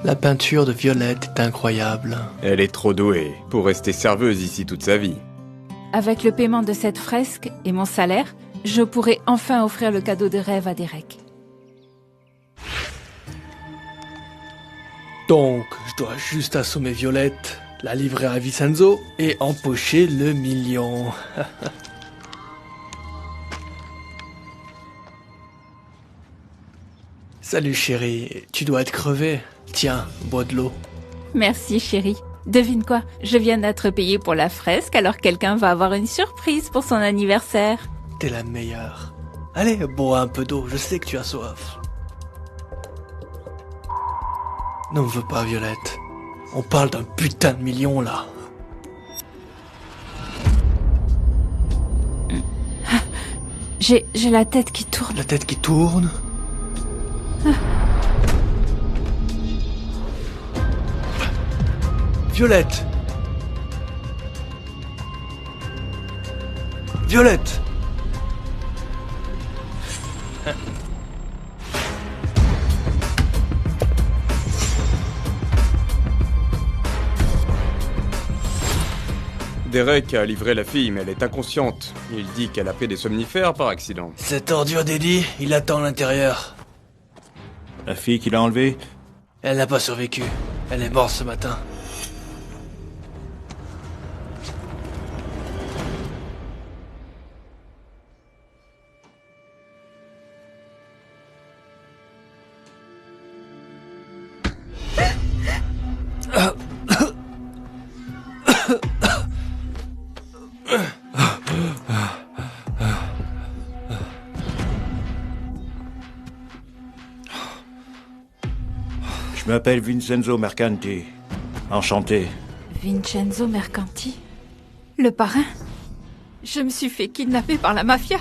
La peinture de Violette est incroyable. Elle est trop douée pour rester serveuse ici toute sa vie. Avec le paiement de cette fresque et mon salaire, je pourrai enfin offrir le cadeau de rêve à Derek. Donc, je dois juste assommer Violette, la livrer à Vincenzo et empocher le million. Salut chérie, tu dois être crevée. Tiens, bois de l'eau. Merci chérie. Devine quoi, je viens d'être payée pour la fresque, alors quelqu'un va avoir une surprise pour son anniversaire. T'es la meilleure. Allez, bois un peu d'eau, je sais que tu as soif. Ne me veux pas, Violette. On parle d'un putain de million, là. J'ai la tête qui tourne. La tête qui tourne. Violette. Violette. Derek a livré la fille, mais elle est inconsciente. Il dit qu'elle a pris des somnifères par accident. Cette ordure d'Eddie, il attend à l'intérieur. La fille qu'il a enlevée? Elle n'a pas survécu. Elle est morte ce matin. Je m'appelle Vincenzo Mercanti. Enchanté. Vincenzo Mercanti? Le parrain? Je me suis fait kidnapper par la mafia.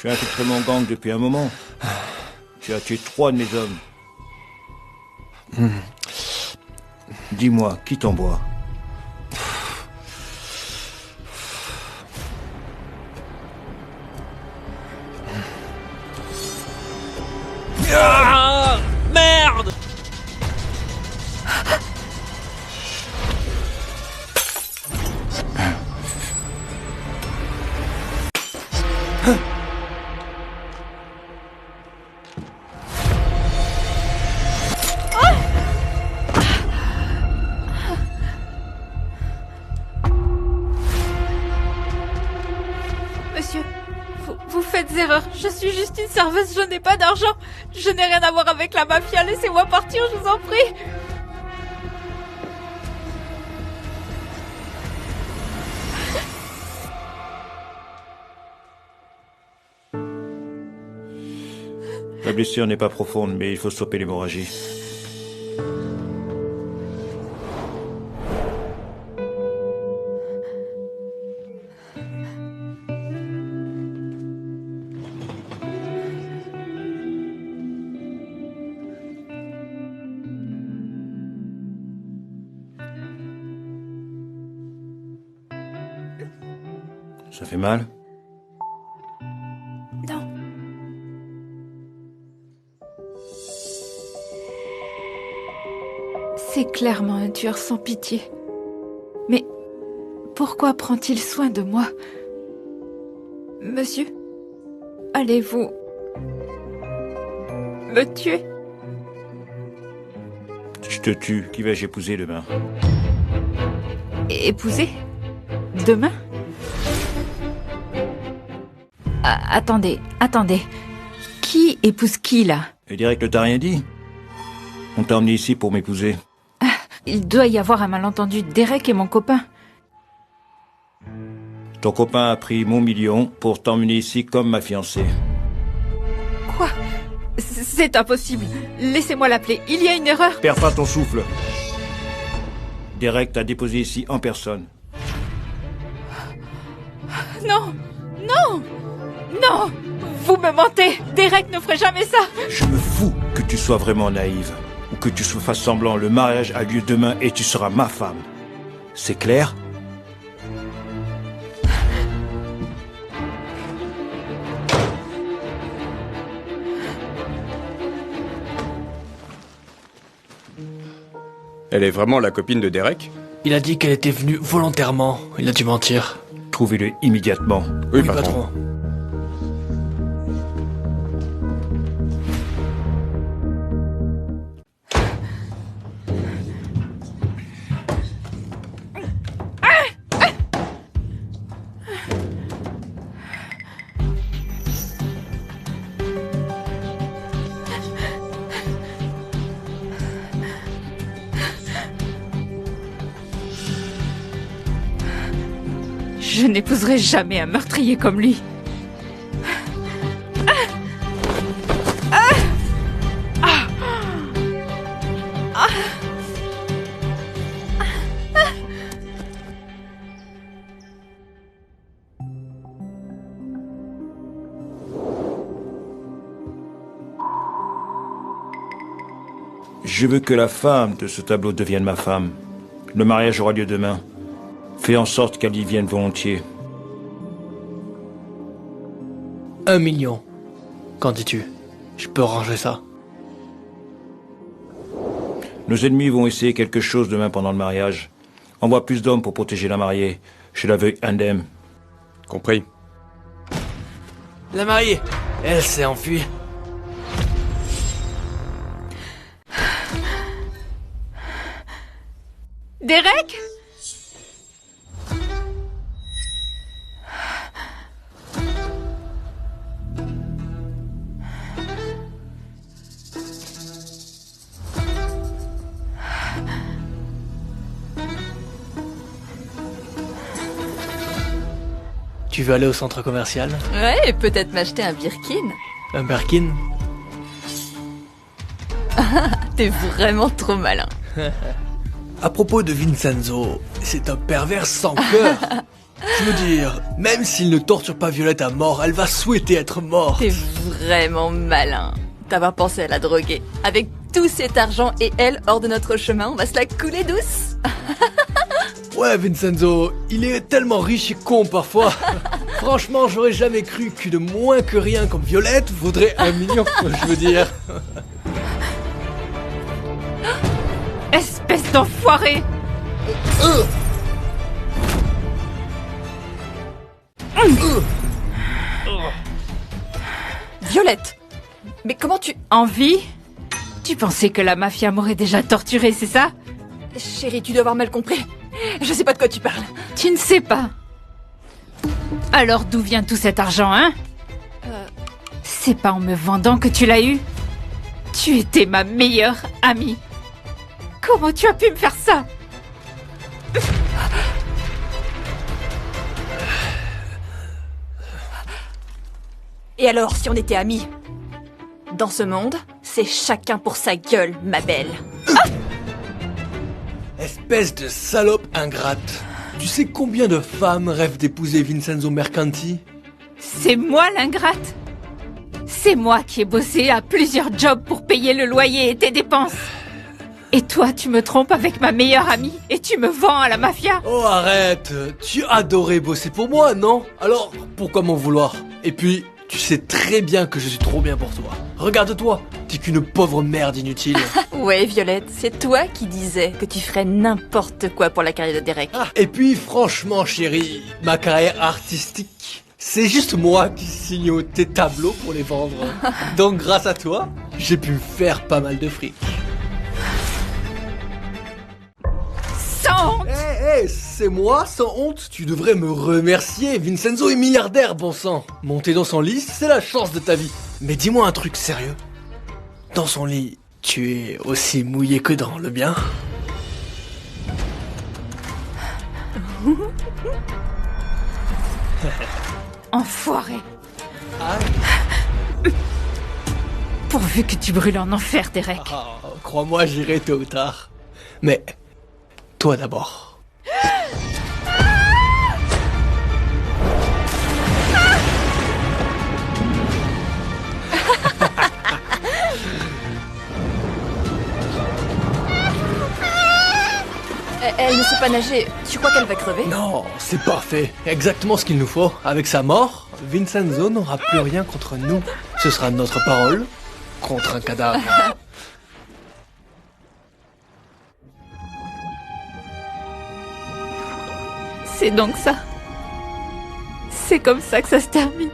Tu as infiltré mon gang depuis un moment. Tu as tué 3 de mes hommes. Dis-moi, qui t'envoie? Ah, merde! Monsieur, vous faites erreur. Je suis juste une serveuse, je n'ai pas d'argent. Je n'ai rien à voir avec la mafia. Laissez-moi partir, je vous en prie. La blessure n'est pas profonde, mais il faut stopper l'hémorragie. Ça fait mal? Non. C'est clairement un tueur sans pitié. Mais pourquoi prend-il soin de moi? Monsieur, allez-vous me tuer? Je te tue. Qui vais-je épouser demain? Épouser? Demain? Attendez. Qui épouse qui, là? Et Derek ne t'a rien dit? On t'a emmené ici pour m'épouser. Il doit y avoir un malentendu. Derek est mon copain. Ton copain a pris mon million pour t'emmener ici comme ma fiancée. Quoi? C'est impossible. Laissez-moi l'appeler. Il y a une erreur. Perds pas ton souffle. Derek t'a déposé ici en personne. Non! Vous me mentez! Derek ne ferait jamais ça! Je me fous que tu sois vraiment naïve. Ou que tu fasses semblant. Le mariage a lieu demain et tu seras ma femme. C'est clair? Elle est vraiment la copine de Derek? Il a dit qu'elle était venue volontairement. Il a dû mentir. Trouvez-le immédiatement. Oui, patron. Je n'épouserai jamais un meurtrier comme lui. Je veux que la femme de ce tableau devienne ma femme. Le mariage aura lieu demain. Fais en sorte qu'elle y vienne volontiers. 1 million. Qu'en dis-tu? Je peux ranger ça. Nos ennemis vont essayer quelque chose demain pendant le mariage. Envoie plus d'hommes pour protéger la mariée. Je la veux indemne. Compris. La mariée, elle s'est enfuie. Derek? Tu veux aller au centre commercial? Ouais, et peut-être m'acheter un Birkin. Un Birkin? T'es vraiment trop malin. À propos de Vincenzo, c'est un pervers sans cœur. Je veux dire, même s'il ne torture pas Violette à mort, elle va souhaiter être morte. T'es vraiment malin d'avoir pensé à la droguer. Avec tout cet argent et elle hors de notre chemin, on va se la couler douce. Ouais, Vincenzo, il est tellement riche et con parfois. Franchement, j'aurais jamais cru qu'une moins que rien comme Violette vaudrait 1 million, je veux dire. Espèce d'enfoiré! Violette, mais comment tu... En vie? Tu pensais que la mafia m'aurait déjà torturé, c'est ça? Chérie, tu dois avoir mal compris. Je sais pas de quoi tu parles. Tu ne sais pas. Alors d'où vient tout cet argent, hein? C'est pas en me vendant que tu l'as eu? Tu étais ma meilleure amie. Comment tu as pu me faire ça? Et alors, si on était amis? Dans ce monde, c'est chacun pour sa gueule, ma belle. Espèce de salope ingrate. Tu sais combien de femmes rêvent d'épouser Vincenzo Mercanti? C'est moi l'ingrate. C'est moi qui ai bossé à plusieurs jobs pour payer le loyer et tes dépenses. Et toi, tu me trompes avec ma meilleure amie et tu me vends à la mafia. Oh arrête, tu adorais bosser pour moi, non? Alors, pourquoi m'en vouloir? Et puis, tu sais très bien que je suis trop bien pour toi. Regarde-toi, t'es qu'une pauvre merde inutile. Ouais, Violette, c'est toi qui disais que tu ferais n'importe quoi pour la carrière de Derek. Ah, et puis, franchement, chérie, ma carrière artistique, c'est juste moi qui signe tes tableaux pour les vendre. Donc, grâce à toi, j'ai pu me faire pas mal de fric. Sans honte! Hé, c'est moi, sans honte. Tu devrais me remercier. Vincenzo est milliardaire, bon sang. Monter dans son lit, c'est la chance de ta vie. Mais dis-moi un truc sérieux. Dans son lit, tu es aussi mouillé que dans le bien? Enfoiré. Ah, Pourvu que tu brûles en enfer, Derek. crois-moi, j'irai tôt ou tard. Mais, toi d'abord. Elle ne sait pas nager. Tu crois qu'elle va crever? Non, c'est parfait. Exactement ce qu'il nous faut. Avec sa mort, Vincenzo n'aura plus rien contre nous. Ce sera notre parole contre un cadavre. C'est donc ça. C'est comme ça que ça se termine.